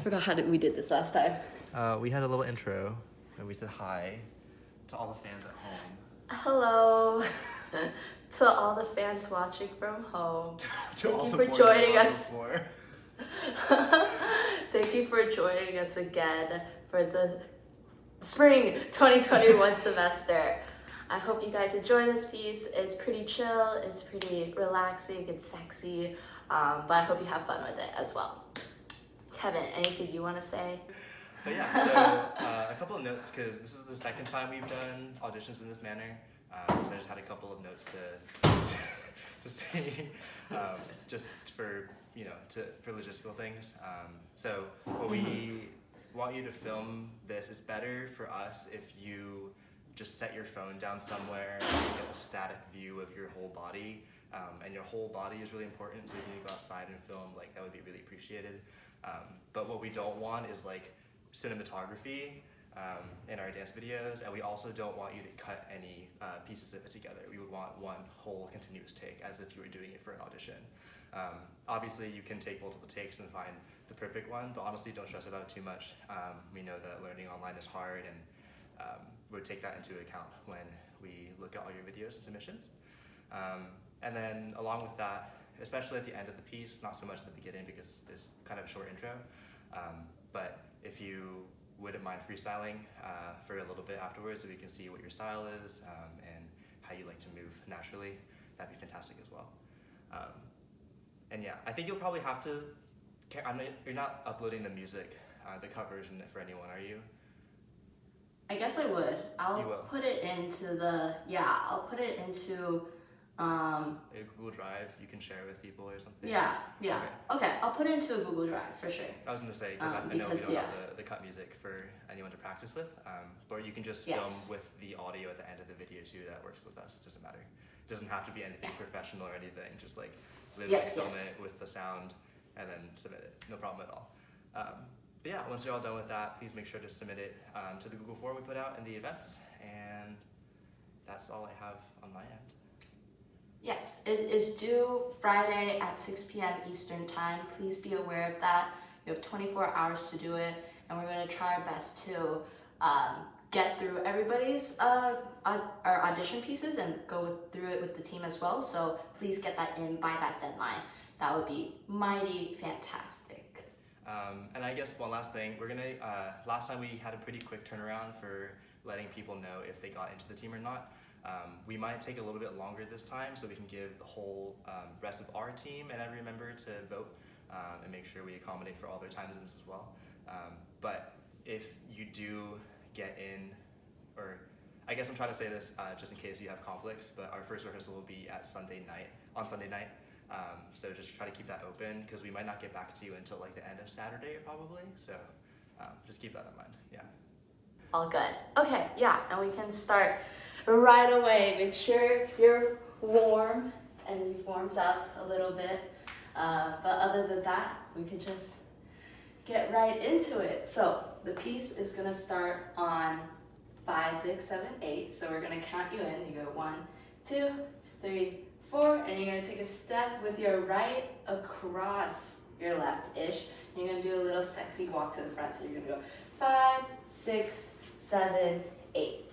forgot we did this last time. We had a little intro and we said hi to all the fans at home. Hello to all the fans watching from home. Thank you for joining us. Thank you for joining us again for the spring 2021 semester. I hope you guys enjoy this piece. It's pretty chill, it's pretty relaxing, it's sexy, but I hope you have fun with it as well. Kevin, anything you want to say? But yeah, so a couple of notes, because this is the second time we've done auditions in this manner. So I just had a couple of notes to say, just for for logistical things. So what we want you to film this, it's better for us if you just set your phone down somewhere and get a static view of your whole body. And your whole body is really important, so if you go outside and film, that would be really appreciated. But what we don't want is cinematography in our dance videos, and we also don't want you to cut any pieces of it together. We would want one whole continuous take, as if you were doing it for an audition. Obviously, you can take multiple takes and find the perfect one, but honestly, don't stress about it too much. We know that learning online is hard, and we'll take that into account when we look at all your videos and submissions. And then along with that, especially at the end of the piece, not so much at the beginning because it's kind of a short intro, but if you wouldn't mind freestyling for a little bit afterwards so we can see what your style is and how you like to move naturally, that'd be fantastic as well. And yeah, I think you'll probably have to, you're not uploading the music, the cut version for anyone, are you? I guess I would. I'll put it into I'll put it into a Google Drive you can share with people or something. Yeah. Okay, I'll put it into a Google Drive for sure. I was gonna say because I know we don't have the cut music for anyone to practice with, but you can just film with the audio at the end of the video too. That works with us. Doesn't matter. It doesn't have to be anything professional or anything. Just literally film it with the sound and then submit it. No problem at all. But yeah, once you're all done with that, please make sure to submit it to the Google form we put out in the events, and that's all I have on my end. Yes, it is due Friday at 6 p.m. Eastern Time. Please be aware of that. You have 24 hours to do it, and we're going to try our best to get through everybody's our audition pieces and go through it with the team as well. So please get that in by that deadline. That would be mighty fantastic. And I guess one last thing, we're gonna, last time we had a pretty quick turnaround for letting people know if they got into the team or not. We might take a little bit longer this time so we can give the whole rest of our team and every member to vote and make sure we accommodate for all their time zones as well. But if you do get in, or I guess I'm trying to say this just in case you have conflicts, but our first rehearsal will be on Sunday night. So just try to keep that open because we might not get back to you until the end of Saturday probably. So just keep that in mind, yeah. All good. Okay, yeah, and we can start right away. Make sure you're warm and you've warmed up a little bit. But other than that, we can just get right into it. So the piece is gonna start on 5, 6, 7, 8. So we're gonna count you in. You go 1, 2, 3, 4, and you're gonna take a step with your right across your left-ish. You're gonna do a little sexy walk to the front. So you're gonna go 5, 6, 7, 8.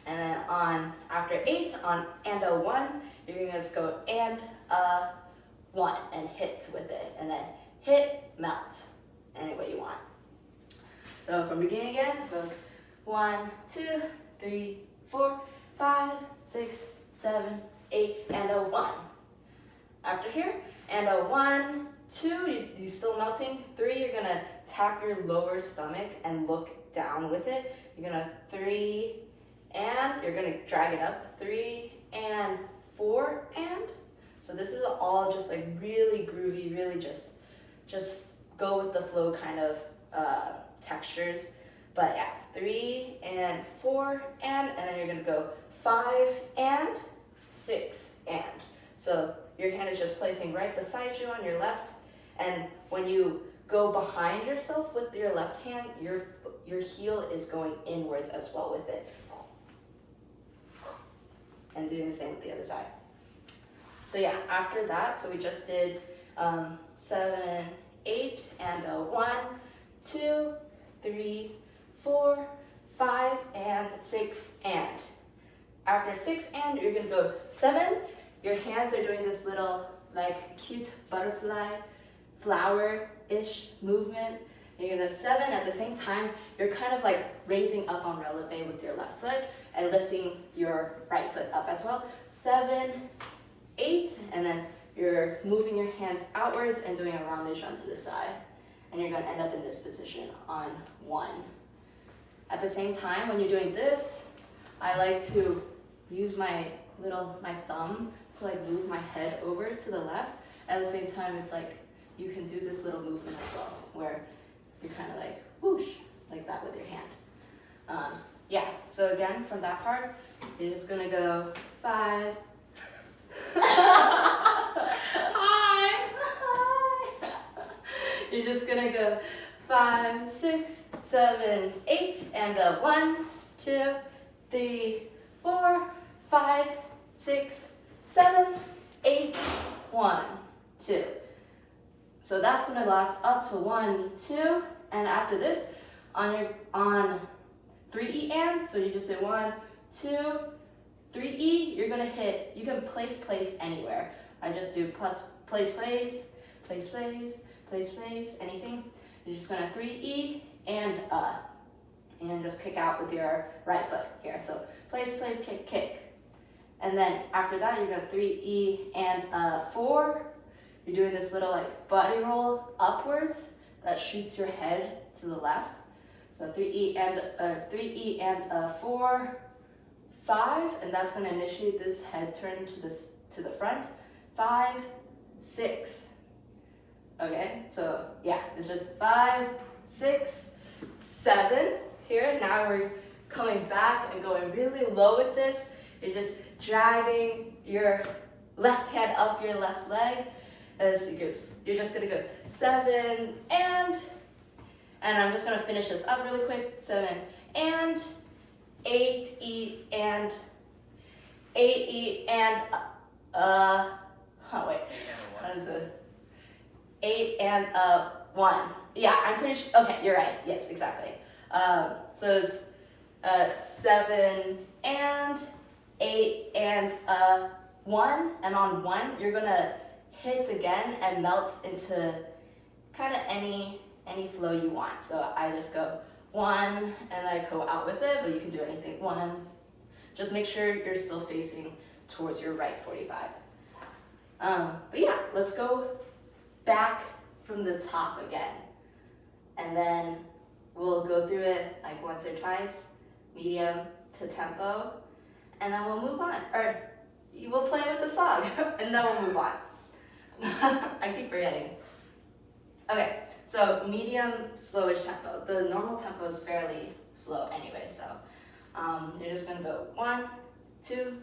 And then after 8, on and a 1, you're gonna just go and a 1 and hit with it. And then hit, melt, any way you want. So from beginning again, it goes 1, 2, 3, 4, 5, 6, 7, 8, and a 1. After here, and a 1, 2, you're still melting. 3, you're gonna tap your lower stomach and look down with it. You're gonna 3, and you're gonna drag it up. 3 and 4 and. So this is all just really groovy, really just go with the flow kind of textures. But yeah, 3 and 4 and then you're gonna go 5 and 6 and. So your hand is just placing right beside you on your left, and when you go behind yourself with your left hand, your heel is going inwards as well with it. And doing the same with the other side. So yeah, after that, so we just did 7, 8, and a 1, 3, 4, 5, and 6, and. After 6 and, you're gonna go 7. Your hands are doing this little like cute butterfly, flower-ish movement. You're gonna 7 at the same time, you're kind of like raising up on releve with your left foot and lifting your right foot up as well. 7, 8, and then you're moving your hands outwards and doing a rondage onto the side. And you're gonna end up in this position on 1. At the same time, when you're doing this, I like to use my thumb to like move my head over to the left. At the same time, it's like you can do this little movement as well, where you're kind of like whoosh, like that with your hand. Yeah, so again, from that part, you're just gonna go 5. Hi. You're just gonna go 5, 6, 7, 8, and 1, 2, 3, 4, 5, 6, 7, 8, 1, 2. So that's gonna last up to 1, 2, and after this, on 3E and, so you just say 1, 2, 3E, you're gonna hit, you can place anywhere. I just do place, anything. You're just gonna 3E and just kick out with your right foot here. So place, kick. And then after that, you're gonna 3E and 4. You're doing this little like body roll upwards that shoots your head to the left. So 3E and 4, 5, and that's gonna initiate this head turn to the front. 5, 6. Okay, so yeah, it's just 5, 6, 7 here. Now we're coming back and going really low with this. You're just dragging your left hand up your left leg as it goes. You're just gonna go 7 and I'm just gonna finish this up really quick. 7 and 8E and 8E and wait, how does it? 8 and 1. Yeah, I'm pretty sure. Okay, you're right. Yes, exactly. So it's 7 and 8 and 1, and on 1 you're gonna hit again and melt into kind of any flow you want. So I just go 1 and I go out with it, but you can do anything. 1. Just make sure you're still facing towards your right 45. But yeah, let's go back from the top again, and then we'll go through it like once or twice, medium to tempo, and then we'll move on, or we'll play with the song and then we'll move on. I keep forgetting. Okay, so medium, slowish tempo. The normal tempo is fairly slow anyway, so you're just gonna go 1, 2,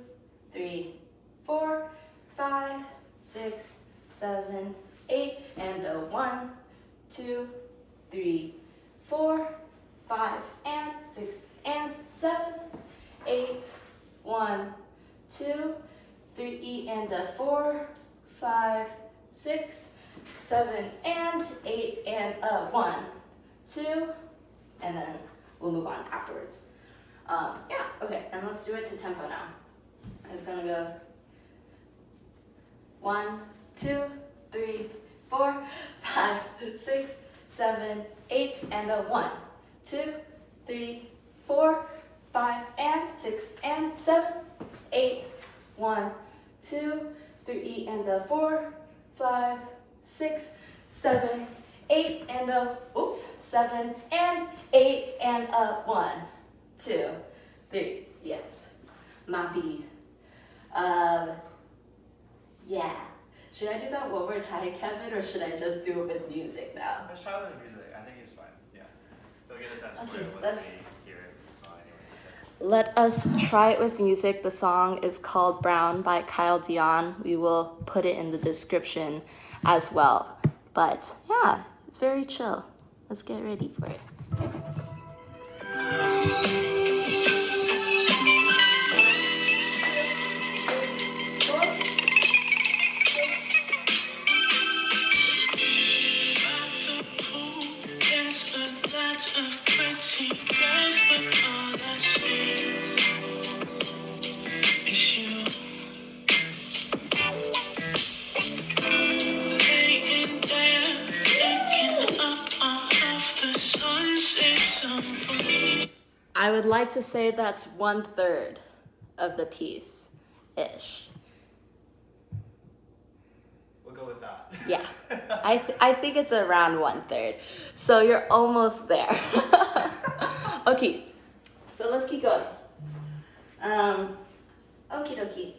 3, 4, 5, 6, 7, 8, and 1, 2, 3, 4, 5, and 6, and 7, 8, 1, 2, 3, and 4, 5, 6, 7, and 8, and 1, 2, and then we'll move on afterwards. Yeah, okay, and let's do it to tempo now. It's gonna go 1, 2, 3, 4, 5, 6, 7, 8, and 1, 2, 3, 4, 5, and 6, and 7, 8, 1, 2, 3, and 4, 5, 6, 7, 8, and 7, and 8, and 1, 2, 3. Yes, my beat. Yeah. Should I do that one more time, Kevin, or should I just do it with music now? Let's try with the music. I think it's fine. Yeah. They'll get a sense for Okay, it once they hear it. The song anyway. So. Let us try it with music. The song is called Brown by Kyle Dion. We will put it in the description as well. But yeah, it's very chill. Let's get ready for it. That's a pretty place, but all I see is you. Laying there, thinking up all of the sunsets for me. I would like to say that's 1/3 of the piece-ish. We'll go with that. Yeah, I think it's around 1/3. So you're almost there. Okay, so let's keep going. Okie dokie.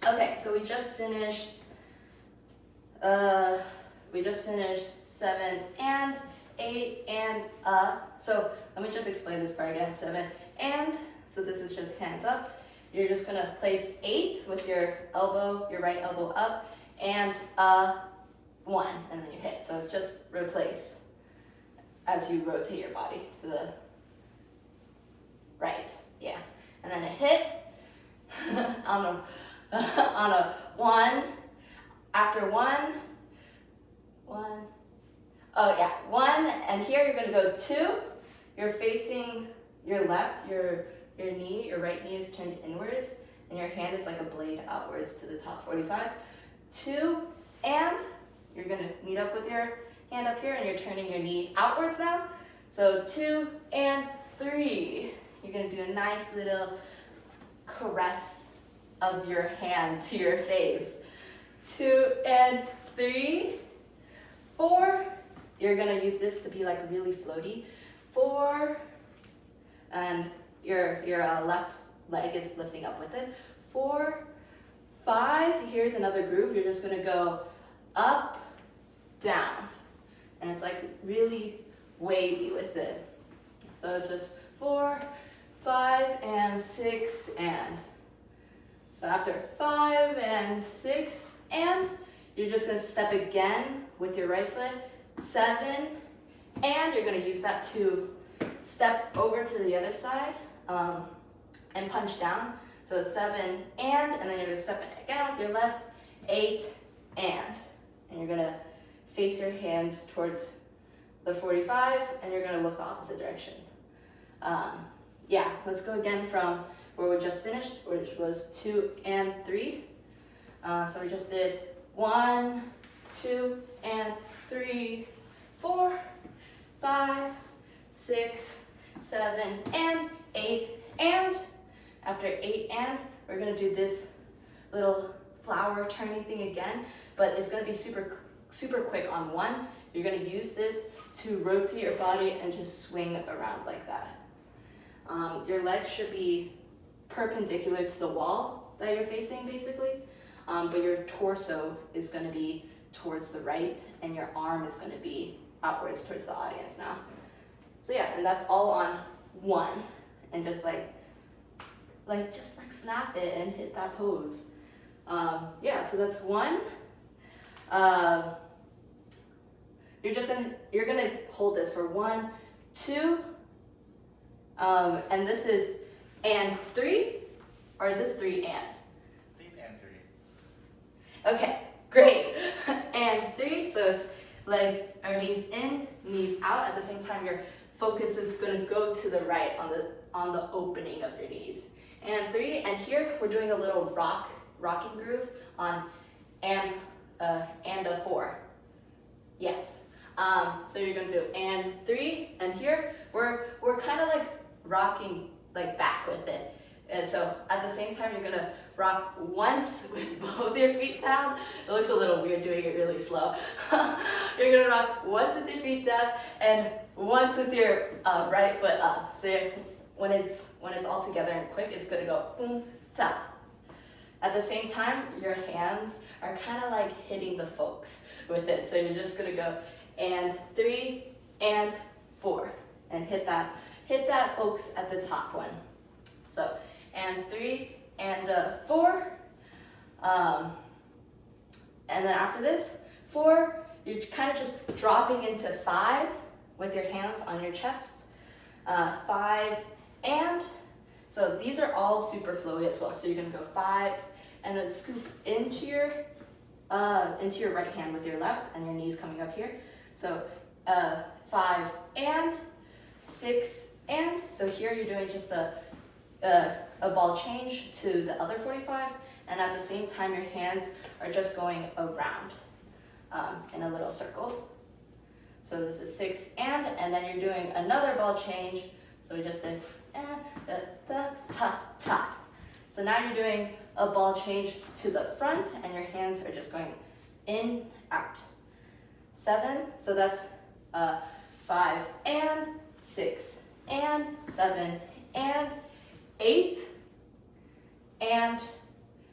Okay, so we just finished 7 and 8 and so let me just explain this part again. 7 and, so this is just hands up. You're just gonna place 8 with your right elbow up, and 1, and then you hit. So it's just replace as you rotate your body to the right. Yeah, and then a hit on a 1. After 1, oh yeah, 1, and here you're gonna go 2. You're facing your left, your knee, your right knee is turned inwards, and your hand is like a blade outwards to the top. 45. 2, and you're gonna meet up with your hand up here, and you're turning your knee outwards now. So 2 and 3. You're gonna do a nice little caress of your hand to your face. 2 and 3. 4. You're gonna use this to be like really floaty. 4, and your left leg is lifting up with it. 4, 5. Here's another groove. You're just gonna go up, down, and it's like really wavy with it. So it's just 4, 5, and 6, and. So after 5 and 6, and you're just gonna step again with your right foot. 7, and you're gonna use that to step over to the other side and punch down. So 7 and then you're gonna step it again with your left. 8 and you're gonna face your hand towards the 45, and you're gonna look the opposite direction. Yeah, let's go again from where we just finished, which was 2 and 3. So we just did 1, 2, and 3, 4, 5, 6, 7, and 8, and after 8 and, we're gonna do this little flower turning thing again, but it's gonna be super quick on 1. You're gonna use this to rotate your body and just swing around like that. Your legs should be perpendicular to the wall that you're facing, basically, but your torso is gonna be towards the right, and your arm is gonna be outwards towards the audience now. So yeah, and that's all on 1, and just like snap it and hit that pose. Yeah, so that's 1. You're gonna hold this for 1, 2, and this is and 3, or is this 3 and? These and 3. Okay, great. And 3, so it's legs or knees in, knees out. At the same time, your focus is gonna go to the right on the opening of your knees. And 3, and here we're doing a little rocking groove on and a 4. Yes. So you're gonna do and 3, and here we're kind of like rocking like back with it. And so at the same time, you're gonna rock once with both your feet down. It looks a little weird doing it really slow. You're gonna rock once with your feet down and once with your right foot up. So when it's all together and quick, it's gonna go boom, ta. At the same time, your hands are kind of like hitting the folks with it. So you're just gonna go and 3 and 4 and hit that folks at the top one. So and 3 and 4, and then after this 4, you're kind of just dropping into 5 with your hands on your chest. 5 and, so these are all super flowy as well. So you're gonna go 5 and then scoop into your right hand with your left, and your knees coming up here. So 5 and 6 and. So here you're doing just a ball change to the other 45, and at the same time your hands are just going around in a little circle. So this is 6 and then you're doing another ball change. So we just did ta ta. So now you're doing a ball change to the front, and your hands are just going in, out. 7, so that's 5 and 6 and 7 and 8 and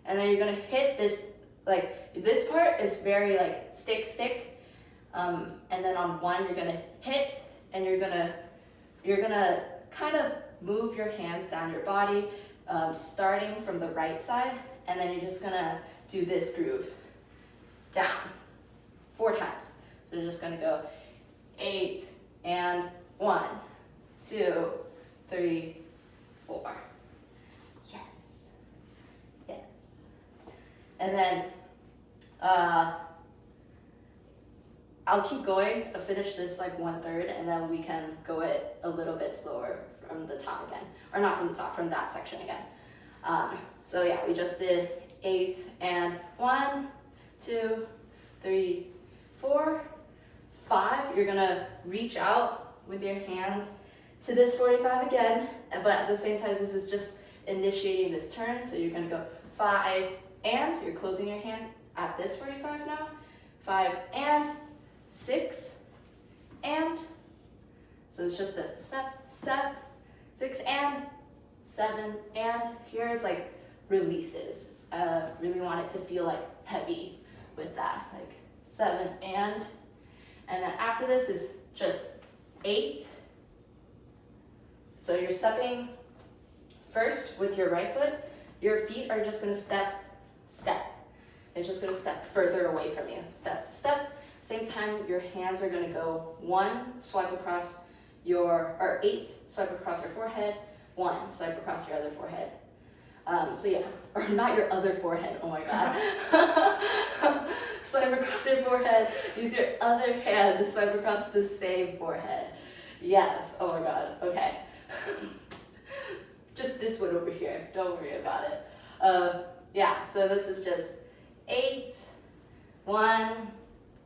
then you're gonna hit this, like this part is very like stick, and then on 1 you're gonna hit, and you're gonna kind of move your hands down your body, starting from the right side, and then you're just gonna do this groove down 4 times. So you're just gonna go 8 and 1, 2, 3, 4. Yes. And then I'll keep going. I'll finish this like 1/3, and then we can go it a little bit slower from the top again, or not from the top, from that section again. So yeah, we just did 8 and 1, 2, 3, 4, 5. You're gonna reach out with your hands to this 45 again, but at the same time, this is just initiating this turn. So you're gonna go 5 and you're closing your hand at this 45 now. 5 and 6 and. So it's just a step, 6 and 7 and. Here's like releases. Really want it to feel like heavy with that, like 7 and then after this is just 8. So you're stepping first with your right foot. Your feet are just gonna step. It's just gonna step further away from you. Step. Same time, your hands are gonna go 1, swipe across or 8, swipe across your forehead, 1, swipe across your other forehead. So yeah, or not your other forehead, oh my God. Swipe across your forehead, use your other hand to swipe across the same forehead. Yes, oh my God, okay. Just this one over here, don't worry about it. Yeah, so this is just 8, 1,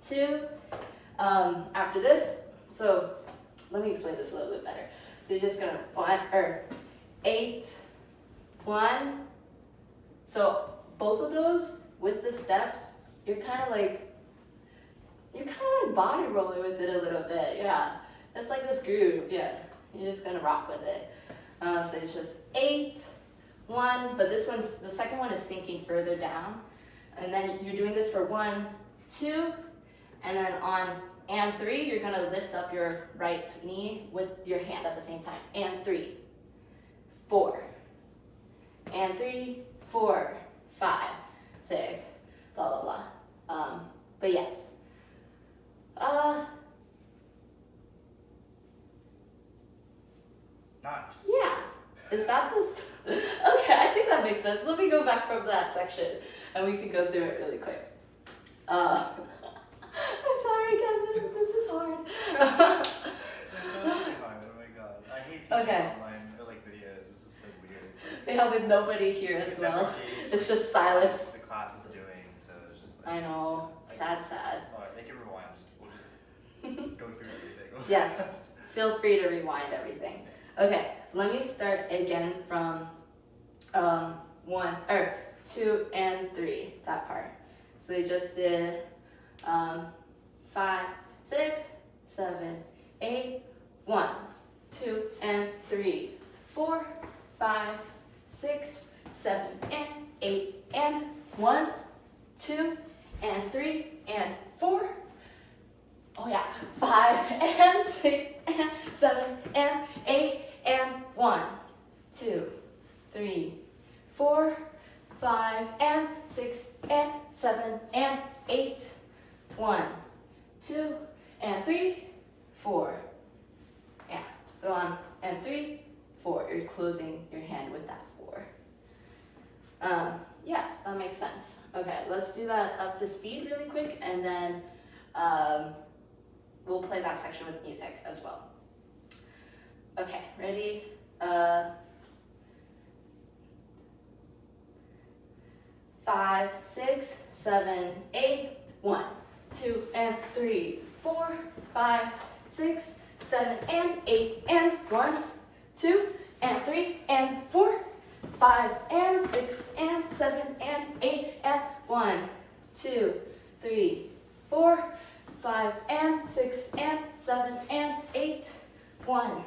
2. After this, so let me explain this a little bit better. So you're just gonna 8, 1. So both of those with the steps, you're kind of like body rolling with it a little bit. Yeah, it's like this groove. Yeah, you're just gonna rock with it. So it's just 8, 1, but the second one is sinking further down, and then you're doing this for 1, 2, and then on and 3, you're gonna lift up your right knee with your hand at the same time. And 3, 4, and 3, 4, 5, 6, blah blah blah. But yes. Nice. Yeah. Is that the? Okay, I think that makes sense. Let me go back from that section, and we can go through it really quick. I'm sorry, Kevin. This is hard. It's so hard. Oh my God, I hate teaching online or like videos. This is so weird. Yeah, with nobody here as well. It's just silence. The class is doing, so it's just like. I know. Sad. Sorry, make it rewind. We'll just go through everything. Yes. Feel free to rewind everything. Okay, let me start again from 2 and 3, that part. So we just did 5, 6, 7, 8, 1, 2 and 3, 4, 5, 6, 7 and 8 and 1, 2 and 3 and 4. Oh yeah, 5 and 6 and 7 and 8 and 1, 2, 3, 4, 5 and 6 and 7 and 8, 1, 2 and 3, 4. Yeah, so on and 3, 4. You're closing your hand with that 4. Yes, that makes sense. Okay, let's do that up to speed really quick, and then we'll play that section with music as well. Okay, ready? 5, 6, 7, 8. 1, 2, and 3, 4, 5, 6, 7, and 8, and 1, 2, and 3, and 4, 5, and 6, and 7, and 8, and 1, 2, 3, 4, 5, and 6, and 7, and 8, 1,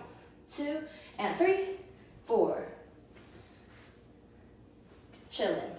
2, and 3, 4. Chillin'.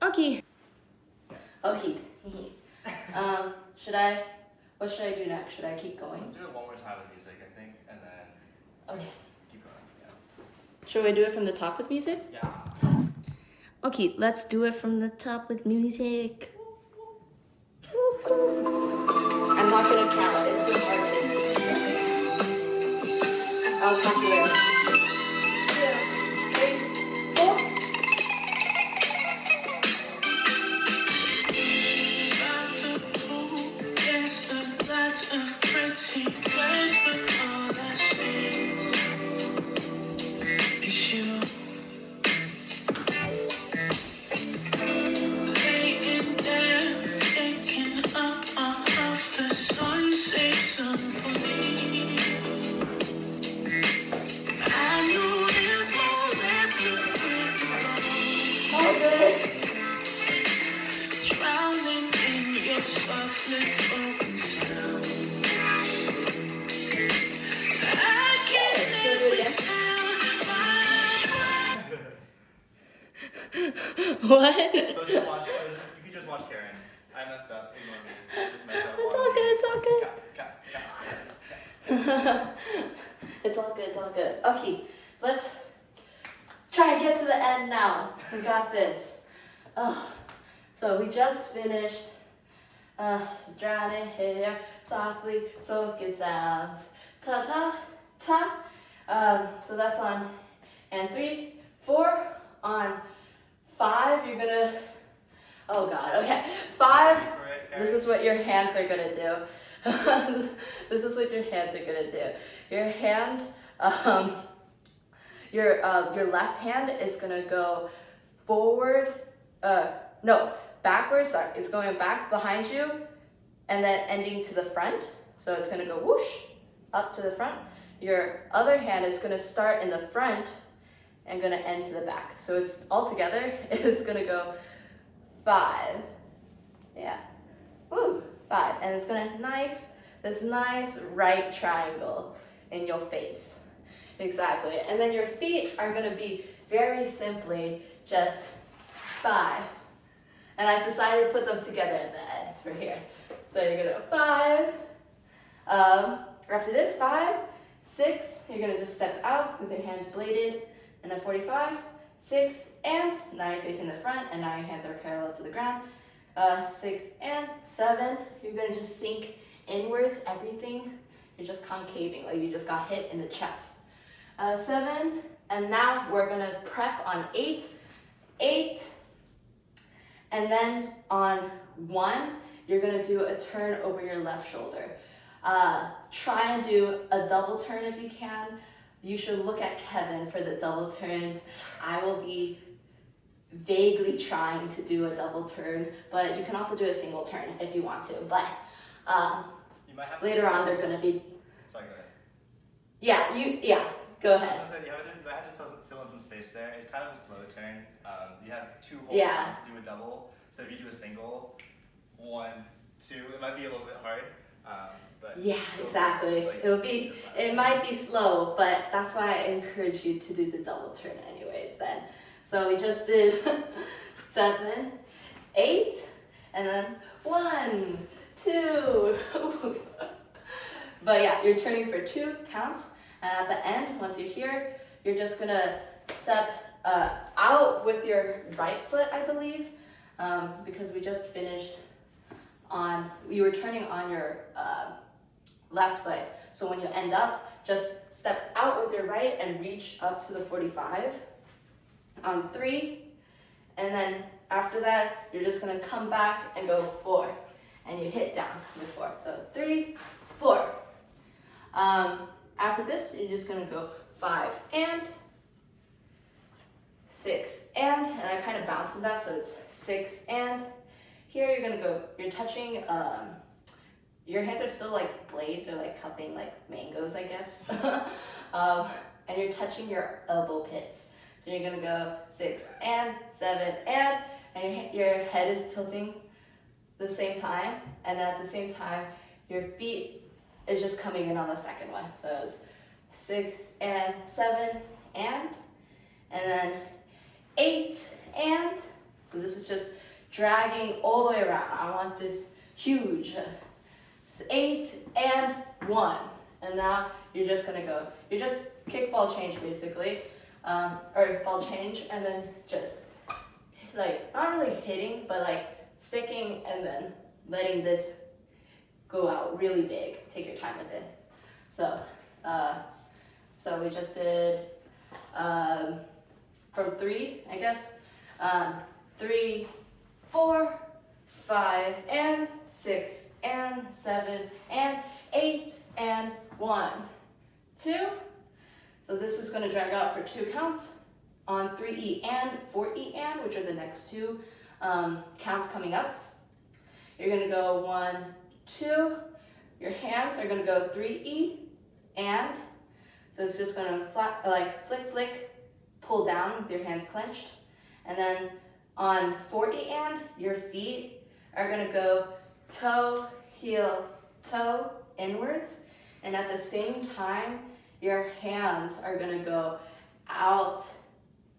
Okay. Okay. What should I do next? Should I keep going? Let's do it one more time with music, I think, and then Okay. keep going. Yeah. Should we do it from the top with music? Yeah. Okay, let's do it from the top with music. I'm not gonna count. It's so hard to do. I'll count you later. 2, 3, 4. That's a pretty place, but all I see is you. Laying there, taking up all of the sun, save some for me. I know there's no rest All good. drowning in your softness, open sound. I can't live without What? So just watch, you can just watch Karen. I messed up. Ignore me. I just messed up. It's all good. It's all good. Cut. It's all good. It's all good. Okay, let's try and get to the end now. We got this. Oh, so we just finished. Drowning here, softly spoken sounds. Ta ta ta. So that's on and 3, 4. On 5, you're gonna. Oh God. Okay. 5. This is what your hands are gonna do. This is what your hands are gonna do. Your hand, your left hand is gonna go forward. No, backwards. Sorry, it's going back behind you, and then ending to the front. So it's gonna go whoosh up to the front. Your other hand is gonna start in the front and gonna end to the back. So it's all together. It's gonna go 5. Yeah. Woo. 5. And it's gonna this nice right triangle in your face. Exactly. And then your feet are gonna be very simply just 5. And I've decided to put them together at the end for here. So you're gonna go 5. After this, 5, 6, you're gonna just step out with your hands bladed, and a 45, 6, and now you're facing the front, and now your hands are parallel to the ground. 6 and 7, you're gonna just sink inwards, everything. You're just concaving, like you just got hit in the chest. 7, and now we're gonna prep on 8, 8, and then on 1, you're gonna do a turn over your left shoulder. Try and do a double turn if you can. You should look at Kevin for the double turns. I will be vaguely trying to do a double turn, but you can also do a single turn if you want to. But You might have later on, they're gonna be. Sorry, go ahead. Yeah, go ahead. I was gonna say, you have to fill in some space there. It's kind of a slow turn. You have 2 whole Yeah. turns to do a double. So if you do a single, 1, 2, it might be a little bit hard. But Yeah, exactly. like, It might be slow, but that's why I encourage you to do the double turn anyways then. So we just did 7, 8, and then 1, 2. But yeah, you're turning for 2 counts, and at the end, once you're here, you're just gonna step out with your right foot, I believe, because we just finished you were turning on your left foot. So when you end up, just step out with your right and reach up to the 45 on 3, and then after that, you're just gonna come back and go 4, and you hit down with 4. So 3, 4. After this, you're just gonna go 5 and 6 and I kind of bounce in that, so it's 6 and. Here you're gonna go, you're touching, your hands are still like blades or like cupping like mangoes, I guess. And you're touching your elbow pits. So you're gonna go 6 and 7 and your head is tilting the same time, and at the same time, your feet is just coming in on the second one. So it's 6 and 7 and then 8 and. So this is just dragging all the way around. I want this huge. 8 and 1. And now you're just gonna go. You're just kickball change basically, or ball change, and then just like not really hitting, but like sticking and then letting this go out really big. Take your time with it. So, so we just did from 3, I guess. 3, 4, 5, and 6, and 7, and 8, and 1, 2. So this is going to drag out for 2 counts on 3E and 4E and, which are the next 2 counts coming up. You're going to go 1, 2. Your hands are going to go 3E and. So it's just going to flick, flick, pull down with your hands clenched. And then on 4E and, your feet are gonna go toe, heel, toe inwards. And at the same time, your hands are gonna go out,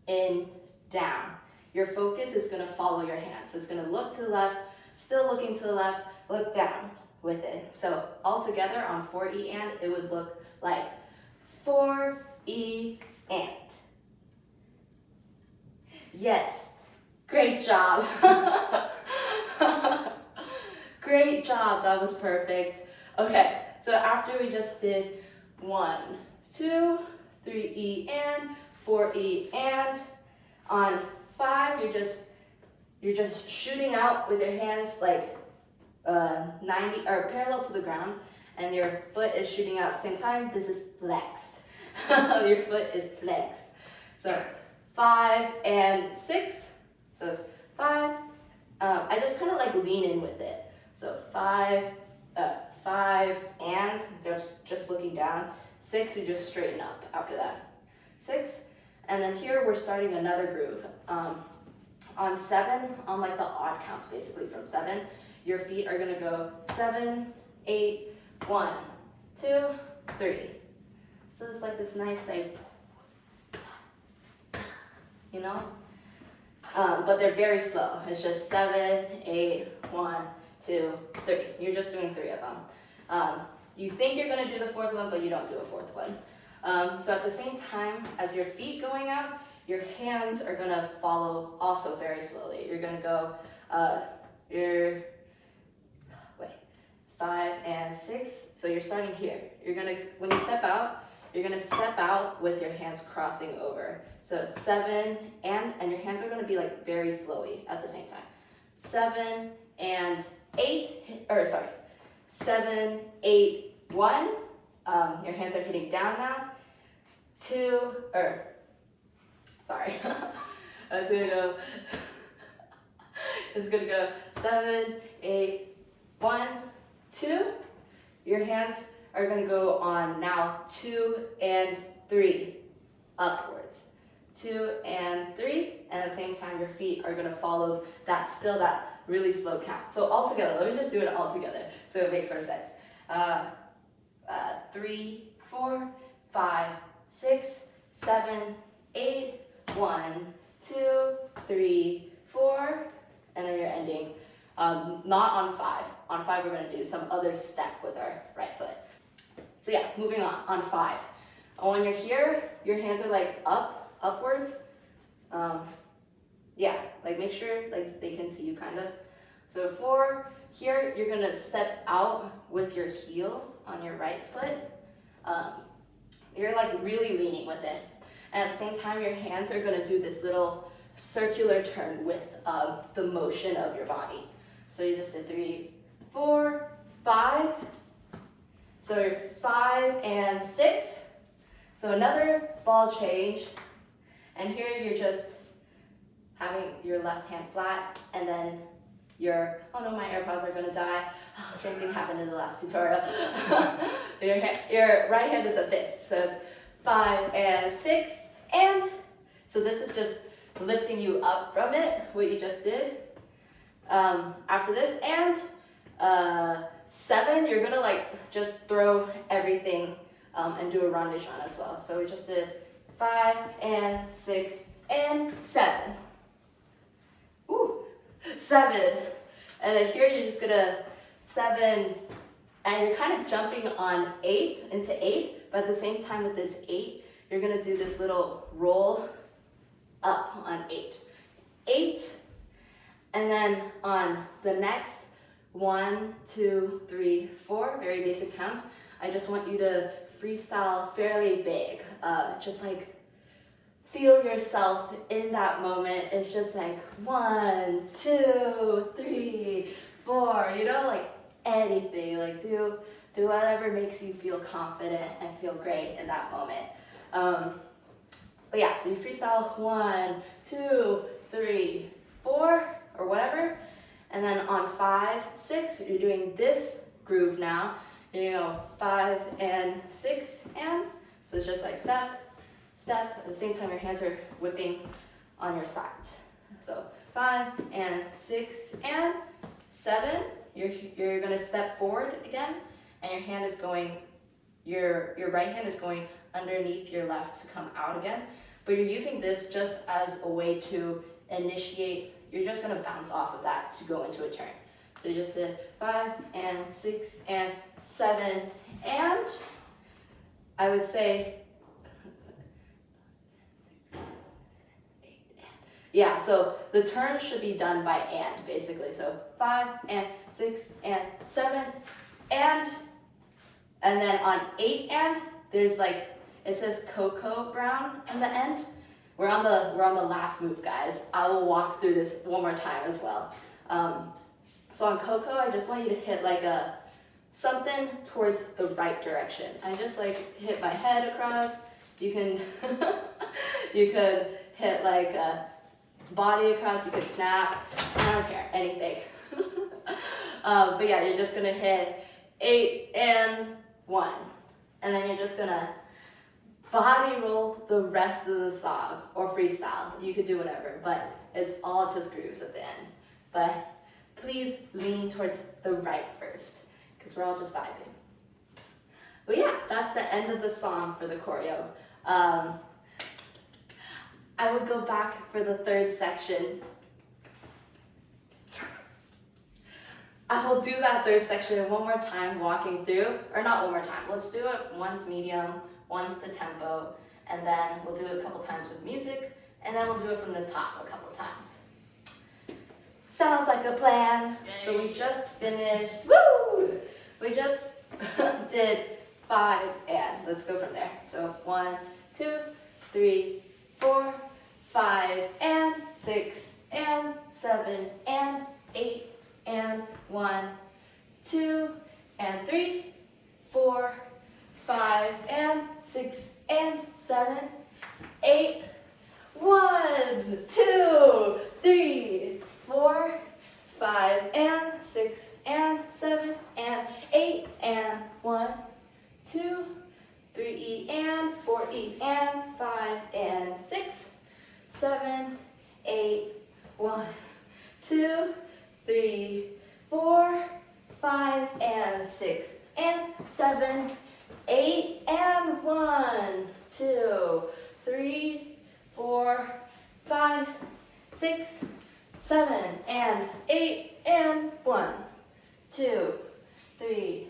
in, down. Your focus is gonna follow your hands. So it's gonna look to the left, still looking to the left, look down with it. So all together on 4E and, it would look like 4E and. Yes. Great job. Great job. That was perfect. Okay, so after we just did 1, 2, 3E and, 4E and, on 5, you're just shooting out with your hands like 90 or parallel to the ground, and your foot is shooting out at the same time. This is flexed. Your foot is flexed. So 5 and 6. So it's 5. I just kind of like lean in with it. So 5, 5 and just looking down. 6, you just straighten up after that. 6, and then here we're starting another groove. On 7, on like the odd counts basically from 7, your feet are gonna go 7, 8, 1, 2, 3. So it's like this nice like, you know? But they're very slow. It's just 7, 8, 1, 2, 3. You're just doing 3 of them. You think you're gonna do the 4th one, but you don't do a 4th one. So at the same time as your feet going out, your hands are gonna follow also very slowly. You're gonna go, 5 and 6. So you're starting here. When you step out, you're gonna step out with your hands crossing over. So 7 and your hands are gonna be like very flowy at the same time. 7 and 8, 7, 8, 1. Your hands are hitting down now. 2, it's gonna go 7, 8, 1, 2. Your hands are gonna go on now 2 and 3 upwards. 2 and 3, and at the same time your feet are gonna follow that really slow count. So all together, let me just do it all together so it makes more sense. 3, 4, 5, 6, 7, 8, 1, 2, 3, 4, and then you're ending. Not on 5. On 5, we're going to do some other step with our right foot. So yeah, moving on 5. When you're here, your hands are like upwards. Yeah, like make sure like they can see you kind of. So 4, here you're gonna step out with your heel on your right foot. You're like really leaning with it. And at the same time, your hands are gonna do this little circular turn with the motion of your body. So you just did 3, 4, 5. So you're 5 and 6. So another ball change. And here you're just having your left hand flat, and then oh no, my AirPods are gonna die. Oh, same thing happened in the last tutorial. your right hand is a fist, so it's 5 and 6, and so this is just lifting you up from it, what you just did. After this, and 7, you're gonna like just throw everything and do a rondation as well. So we just did 5 and 6 and 7. Ooh, 7. And then here you're just gonna 7, and you're kind of jumping on 8 into 8, but at the same time with this 8, you're gonna do this little roll up on 8. 8, and then on the next 1, 2, 3, 4, very basic counts. I just want you to freestyle fairly big, just like feel yourself in that moment. It's just like 1, 2, 3, 4, you know, like anything, like do whatever makes you feel confident and feel great in that moment. But yeah, so you freestyle 1, 2, 3, 4, or whatever, and then on 5, 6, you're doing this groove now. You know, 5 and 6, and so it's just like step, step. At the same time, your hands are whipping on your sides. So 5 and 6 and 7. You're gonna step forward again, and your hand is going. Your right hand is going underneath your left to come out again. But you're using this just as a way to initiate. You're just gonna bounce off of that to go into a turn. So you just did 5 and 6 and 7, and I would say, yeah, so the turn should be done by and, basically. So 5 and 6 and 7, and then on 8 and, there's like, it says cocoa brown on the end. We're on the last move, guys. I will walk through this one more time as well. So on cocoa, I just want you to hit like something towards the right direction. I just like hit my head across. You can you could hit like a body across. You could snap. I don't care, anything. But yeah, you're just gonna hit 8 and 1, and then you're just gonna body roll the rest of the song or freestyle. You could do whatever, but it's all just grooves at the end. But please lean towards the right first, because we're all just vibing. But yeah, that's the end of the song for the choreo. I would go back for the third section. I will do that third section one more time, walking through, or not one more time. Let's do it once medium, once to tempo, and then we'll do it a couple times with music, and then we'll do it from the top a couple times. Sounds like a plan. So we just finished, woo! We just did 5 and, let's go from there. So 1, 2, 3, 4, 5 and 6 and 7 and 8 and 1, 2 and 3, 4, 5 and 6 and 7, 8, 1, 2, 3, 4, 5 and 6 and 7 and 8 and 1, 2, 3 and 4 and 5 and 6, 7, 8, 1, 2, 3, 4, 5 and 6 and 7, 8 and 1, 2, 3, 4, 5, 6, 7 and 8 and 1, 2, 3,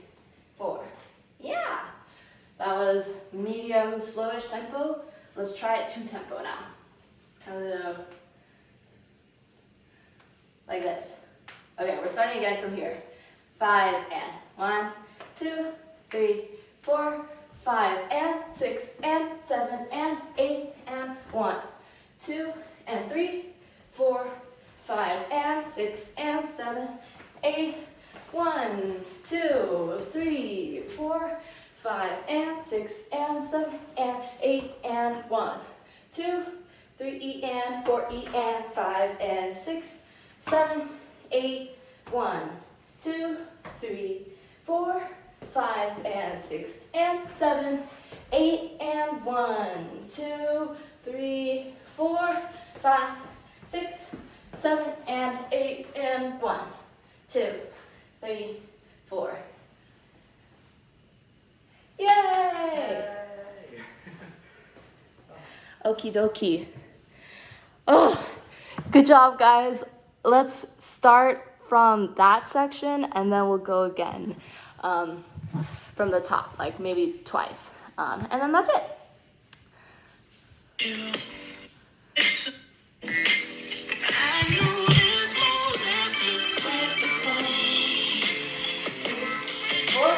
4. Yeah, that was medium slowish tempo. Let's try it 2 tempo now. Hello. Like this. Okay, we're starting again from here. 5 and 1, 2, 3, 4, 5 and 6 and 7 and 8 and 1, 2 and 3, 4, 5 and 6 and 7, 8, 1, 2, 3, 4, 5 and 6 and 7 and 8 and 1, 2, 3 and 4 and 5 and 6, 7, 8, 1, 2, 3, 4, 5 and 6 and 7, 8 and 1, 2, 3, 4, 5, 6, 7 and 8 and 1, 2, 3, 4. Yay! Okie dokie. Oh, good job, guys. Let's start from that section and then we'll go again from the top, like maybe twice. And then that's it. I know there's more that's incredible. 4,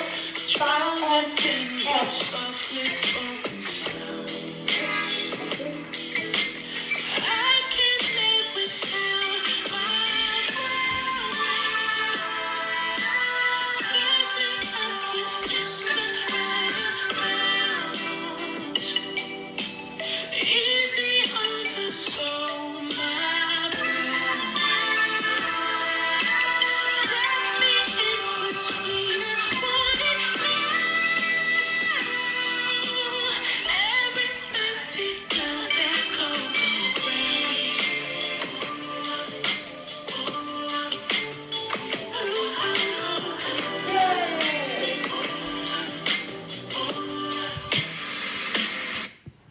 5, Trying to and get your softness open sound. I can't live without my fills me up with just the right amount. Easy on the soul, my brown. Wrap me in between and want it now. Every empty now that go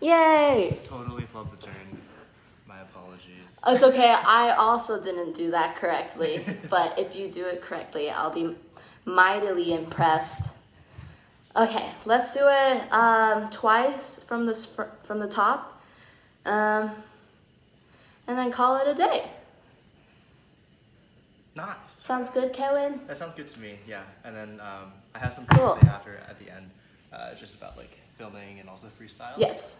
yay! Totally flubbed the turn. My apologies. It's okay, I also didn't do that correctly, but if you do it correctly, I'll be mightily impressed. Okay, let's do it twice from the top, and then call it a day. Nice. Sounds good, Kevin? That sounds good to me. Yeah, and then I have some things Cool. to say after at the end, just about like filming and also freestyle. Yes.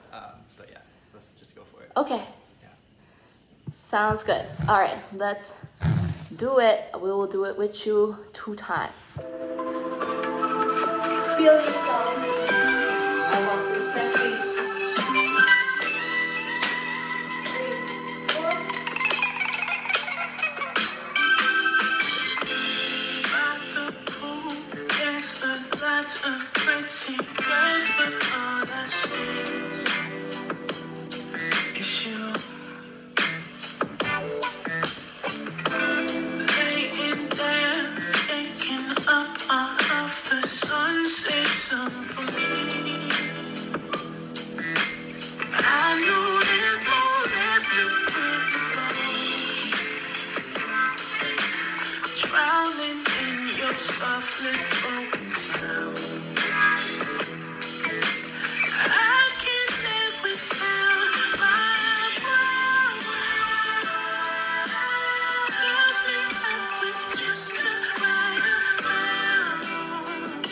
But yeah, let's just go for it. Okay, Yeah. sounds good. All right, let's do it. We will do it with you 2 times. Feel yourself. I want this sexy. 3, 4. Lots of pool, there's a lot of pretty girls, but all I see is you. Laying there, taking up all of the sun, save some for me. I know there's more that's incredible. Drowning in your softness, open sound. I can't live without my fills me up with just the right amount.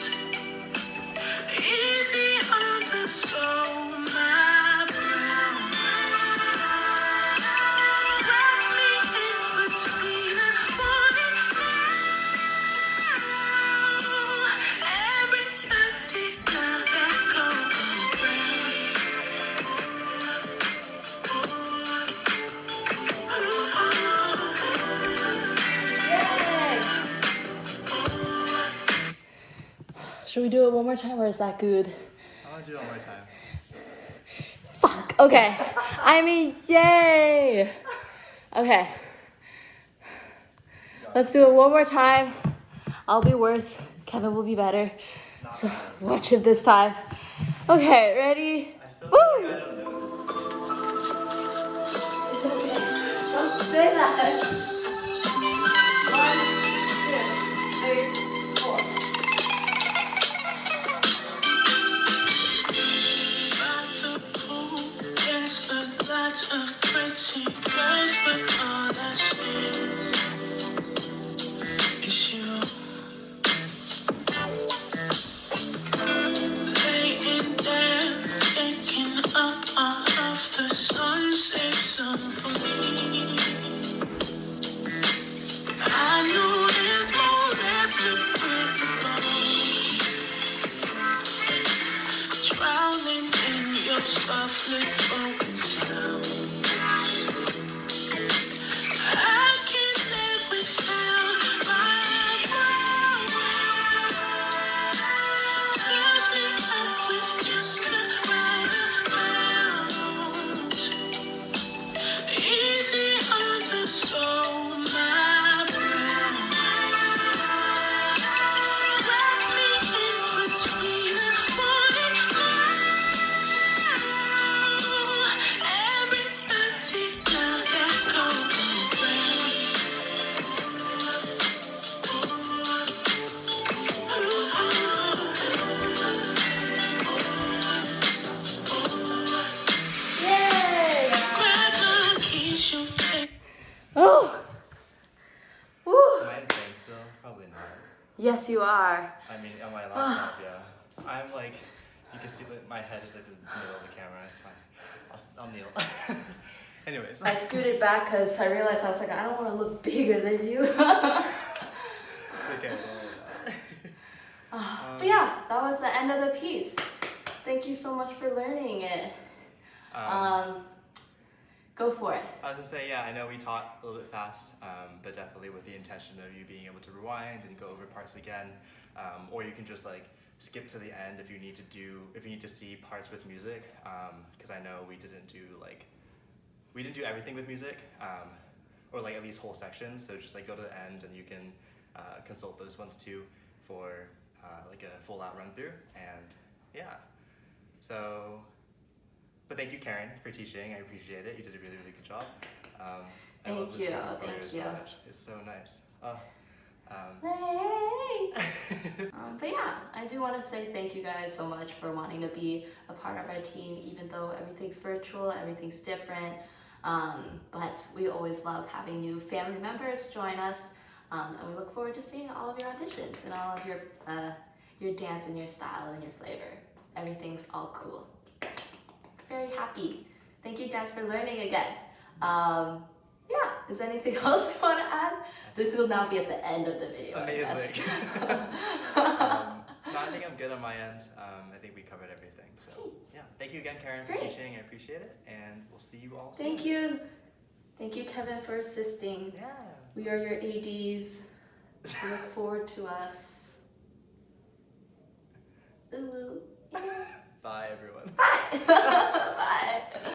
Easy on the soul, my brown. Wrap me in between and want it now. Every empty now that go Yay! Should we do it one more time or is that good? I want to do it one more time. Fuck, okay. I mean, yay! Okay. Let's do it one more time. I'll be worse. Kevin will be better. So watch it this time. Okay, ready? I still Woo! feel like I don't know It's okay. Don't say that. 1, 2, 3, 4. Lots of cool, yes, a lot of pretty girls, but all I see is you. Laying there, taking up all of the sun, save some for me. I know there's more that's to drowning in your softly spoken sound. I can't live without my world. Fills me up with just the right amount. Easy on the soul, my brown. Wrap me in between morning and everybody now that go Yay! grab my keys, you take. Oh! Woo! Am I insane still? Probably not. Yes, you are. I mean, on my laptop, yeah. I'm like, you can see that my head is like the middle of the camera. It's fine. I'll kneel. Anyways. I scooted back because I realized I was like, I don't want to look bigger than you. It's okay. don't worry about it. But yeah, that was the end of the piece. Thank you so much for learning it. Go for it. I was gonna say, yeah, I know we taught a little bit fast, but definitely with the intention of you being able to rewind and go over parts again, or you can just like skip to the end if you need to see parts with music, because I know we didn't do everything with music, or like at least whole sections. So just like go to the end and you can consult those ones too for like a full out run through, and yeah. So. But thank you, Karen, for teaching. I appreciate it. You did a really, really good job. I love Thank this you. recorder Thank so you. much. It's so nice. Hey. But yeah, I do want to say thank you guys so much for wanting to be a part of our team, even though everything's virtual, everything's different. But we always love having new family members join us, and we look forward to seeing all of your auditions and all of your dance and your style and your flavor. Everything's all cool. Very happy. Thank you guys for learning again. Yeah, is there anything else you want to add? This will now be at the end of the video. Amazing. No, I think I'm good on my end. I think we covered everything. So yeah, thank you again, Karen, for Great. teaching. I appreciate it, and we'll see you all soon. Thank you. Thank you, Kevin, for assisting. Yeah. We are your ADs. We look forward to us. Ooh. Bye, everyone. Bye. Bye.